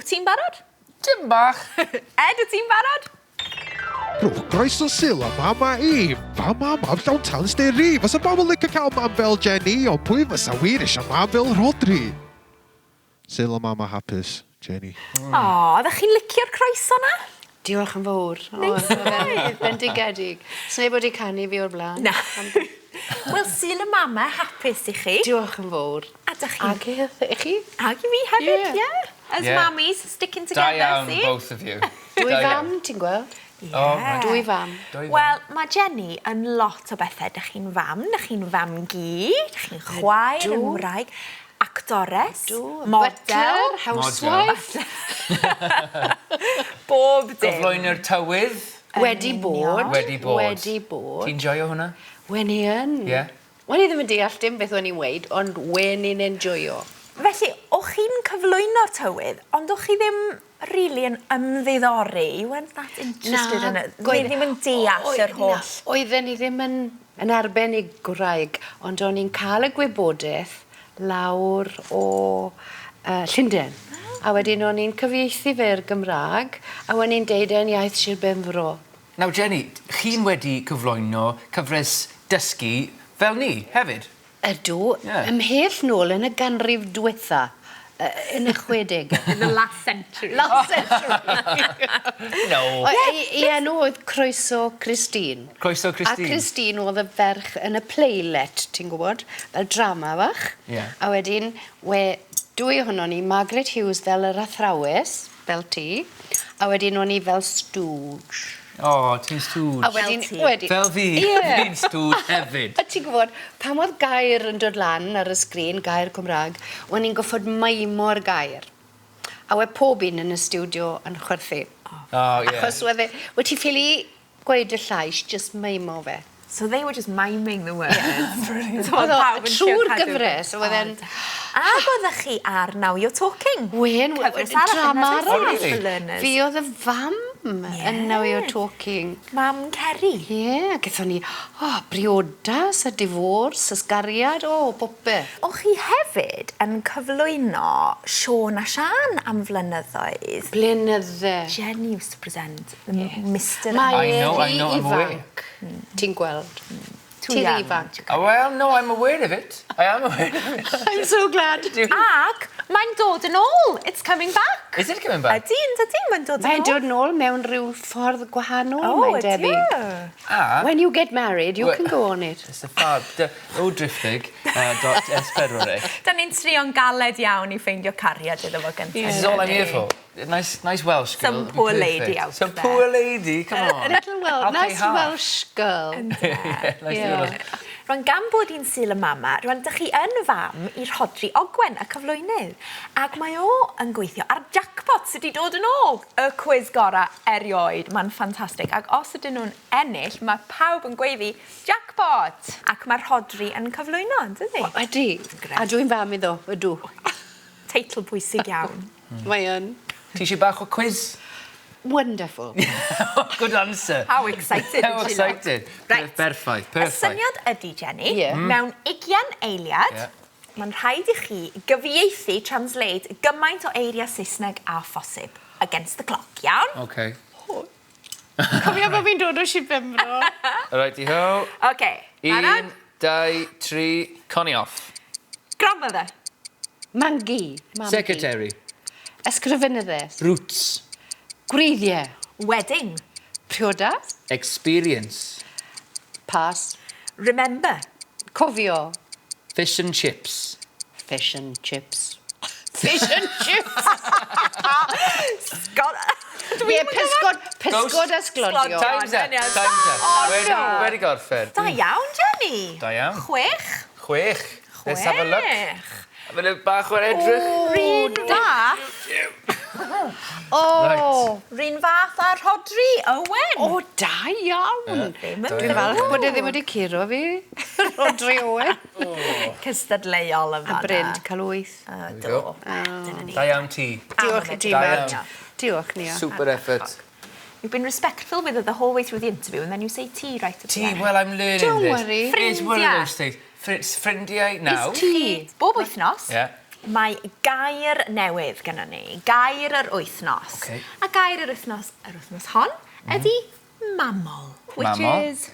Wyt ti'n barod? Dim bach. Ed, wyt ti'n barod? Rwy'n groeso Sil a mama i. Fa mam llawn talent ri. Fysa bobl licio cael mam fel Jenny, ond pwy fysa wir eisiau mam fel Rodri? Sil a mama hapus, Jenny. O, ydych chi'n licio'r croeso na? Diolch yn fawr. Bendigedig. Sneb wedi canu fi o'r blaen. Na. Wel, Sil a mama hapus i chi. Diolch yn fawr. A dych chi? Ag i chi? Ag i fi hefyd, ie. As mummies sticking together, Da iawn, see? both of you. Dwy fam, ti'n gweld? Yeah. Dwy fam. Wel, mae Jenny yn lot o bethau. Dych chi'n fam gu, dych chi'n chwaer yn wraig, actores, model, housewife. bob dim. Gyflwyno'r tywydd. Wedi bod. Wedi bod. Wedi bod. Ti'n joio hwnna? Wen i yn. Ie. Wen i ddim yn deall dim beth o'n i'n weid, ond wen i'n enjoyo. Felly, o'ch chi'n cyflwyno'r tywydd, ond o'ch chi ddim really yn ymddiddori? You weren't that interested in it? Fi ddim yn deall yr holl. Oedden ni ddim yn arbenn i gwraig, ond o'n i'n cael y gwybodaeth lawr o Llundain. A wedyn o'n i'n cyfieithu fe'r Gymraeg, a wedyn ni'n deud e'n iaith Sir Benfro. Nawr, Jenny, chi'n wedi cyflwyno cyfres dysgu fel ni, hefyd? Ydw, ymhell nôl yn y ganrif diwetha, yn y 60. In the last century. Last century. No. I enw oedd Croeso Christine. Croeso Christine. A Christine oedd y ferch yn y playlet, ti'n gwybod, fel drama fach. Ie. A wedyn, dwy ohono ni, Margaret Hughes fel yr athrawes, fel ti, a wedyn o'n i fel stooge. O, ti'n stŵj. A wedyn, Fel fi, fi'n stŵj hefyd. A ti'n gwybod, pan oedd gair yn dod lan ar y sgrin, gair Cymraeg, o'n i'n goffod maimo'r gair. A we pob un yn y studio yn chwerthu. Achos wedi ti ffili gweud y llais, just maimo fe. So they were just miming the words. Brilliant. Trwy'r gyfres. Ac oeddech chi ar Now You're Talking? Wen, drama arall. Fi oedd y fam yn Now You're Talking. Mam Parry. Ie, gaethon ni briodas, y difors, ysgariad, popeth. O'ch chi hefyd yn cyflwyno Siôn a Sian am flynyddoedd? Blynydde. Jenny used to present the Mr. Mae I know, I'm aware. Ti'n gweld? Ti'n ifanc. Well, no, I'm aware of it. I am aware of it. I'm so glad. Ac mae'n dod yn ôl. It's coming back. Is it coming back? Ydy, mae'n dod yn ôl. Mae'n dod yn ôl mewn rhyw ffordd gwahanol, mae'n debyg. When you get married, you can go on it. It's a fab. O Driffig, .s4. Da ni'n trio'n galed iawn i ffeindio cariad iddo fo gyntaf. This is all I'm here for. Nice Welsh girl. Some poor lady out there. Some poor lady, come on. A little nice Welsh girl. Yeah, nice little. Rwy'n gan bod i'n Sil y mama, rwy'n dych chi yn fam i'r Rodri Ogwen y cyflwynydd. Ac mae o yn gweithio ar jackpot sydd wedi dod yn ôl. Y quiz gorau erioed. Mae'n ffantastig. Ac os ydyn nhw'n ennill, mae pawb yn gweiddi jackpot. Ac mae'r Rodri yn cyflwyno, dydy? Ydy. A dwi'n fam iddo, ydw. Teitl pwysig iawn. Mae yn. Ti eisiau bach o quiz? Wonderful. Good answer. How excited. How excited. Right. Perffaith. Y syniad ydy, Jenny, mewn 20 eiliad, mae'n rhaid i chi gyfieithu, translate, gymaint o eiriau Saesneg a phosib. Against the clock, iawn? OK. Cofio bod fi'n dod o Sir Benfro. Righty-ho. OK. 1, 2, 3, Connie off. Grandmother. Mangi. Secretary. Ysgrifenyddes. Roots. Gwreiddiau. Wedding. Priodas. Experience. Pass. Remember. Cofio. Fish and chips. Fish and chips. Fish and chips. Pysgod a sglodio. Time's up. Time's up. Wedi gorffen. Da iawn, Jenny. Da iawn. 6. 6. Let's have a look. A fydd bach o'r edrych. Rhyn fath. Rhyn fath ar Rodri Owen. Da iawn. Dwi'n falch bod e ddim wedi curo fi. Rodri Owen. Cystadleuol yn fanna. A Bryn cael 8. Do. Da iawn ti. Diolch i ti, Mark. Diolch ni. Super effort. You've been respectful with it the whole way through the interview and then you say tea right at the end. Tea, well, I'm learning Don't this. worry. It's one of those things. Ffrindiau nawr. Tea. Bob wythnos. Yeah. mae gair newydd gyda ni. Gair yr wythnos. Okay. A gair yr wythnos hon ydy mamol. Which Mamol. is...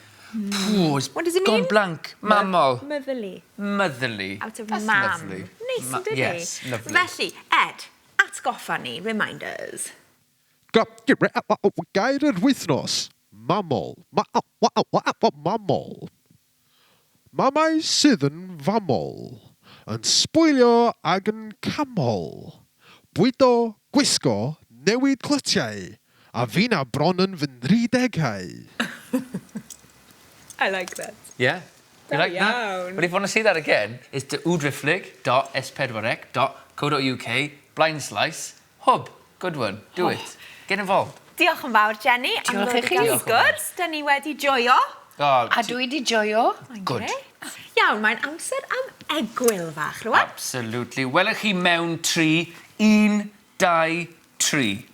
What does it mean? Gone blank. Mammal. Motherly. Motherly. Out of That's mam. Lovely. Nice, ynddi? Yes, lovely. Felly, Ed, atgoffa ni, reminders. Gair yr wythnos. Mamol. Mamol. Mamau sydd yn famol. Yn sbwylio ag yn camol. Bwydo, gwisgo, newid clytiau. A fina bron yn fy 30au. I like that. Yeah. You like that? iawn. But if you want to see that again, it's to udriflig.s4ec.co.uk, blind slice, hub. Good one. Do it. Get involved. Diolch yn fawr, Jenny. Diolch i chi. Am ddod i gael sgwrs. Da ni wedi joio. Oh, A dwi wedi joio. Good. Iawn, mae'n amser am egwyl fach, rwan. Absolutely. Welwch chi mewn 3, 1, 2, 3.